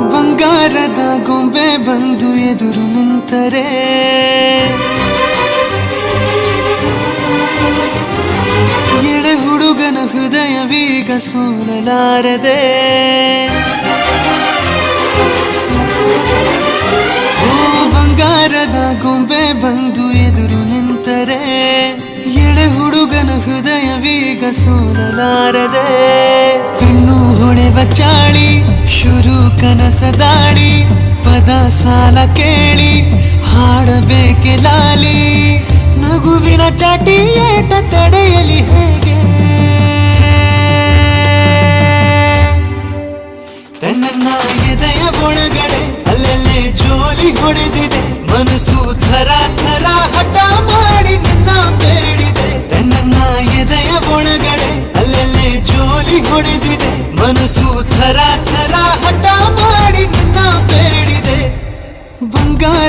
ಬಂಗಾರದ ಗೊಂಬೆ ಬಂದು ಎದುರು ನಿಂತರೆ ಎಳೆ ಹುಡುಗನ ಹೃದಯವೀಗ ಸೋಲಲಾರದೆ. ಓ ಬಂಗಾರದ ಗೊಂಬೆ ಬಂದು ಎದುರು ನಿಂತರೆ ಎಳೆ ಹುಡುಗನ ಹೃದಯವೀಗ ಸೋಲಲಾರದೆ. ಕಣ್ಣು ಹೊಳೆವ ಚಾಳಿ ಶುರು ಕನಸ ದಾಳಿ ಪದ ಸಾಲ ಕೇಳಿ ಹಾಡಬೇಕೆ ಲಾಲಿ. ನಗುವಿನ ಚಾಟಿ ಏಟ ತಡೆಯಲಿ ಹೇಗೆ. ತನ್ನ ಎದೆಯ ಒಳಗಡೆ ಅಲ್ಲಲ್ಲೇ ಜೋಲಿ ಹೊಡೆದಿದೆ. ಮನಸ್ಸು ಥರ ಥರ ಹಠ ಮಾಡಿ ನಿನ್ನ ಬೇಡಿದೆ. ತನ್ನ ಎದೆಯ ಒಳಗಡೆ ಅಲ್ಲಲ್ಲೇ ಜೋಲಿ ಹೊಡೆದಿದೆ. ಮನಸ್ಸು ಥರ ಥರ ಹಠ ಮಾಡಿ ನಿನ್ನ ಬೇಡಿದೆ. ಬಂಗಾರ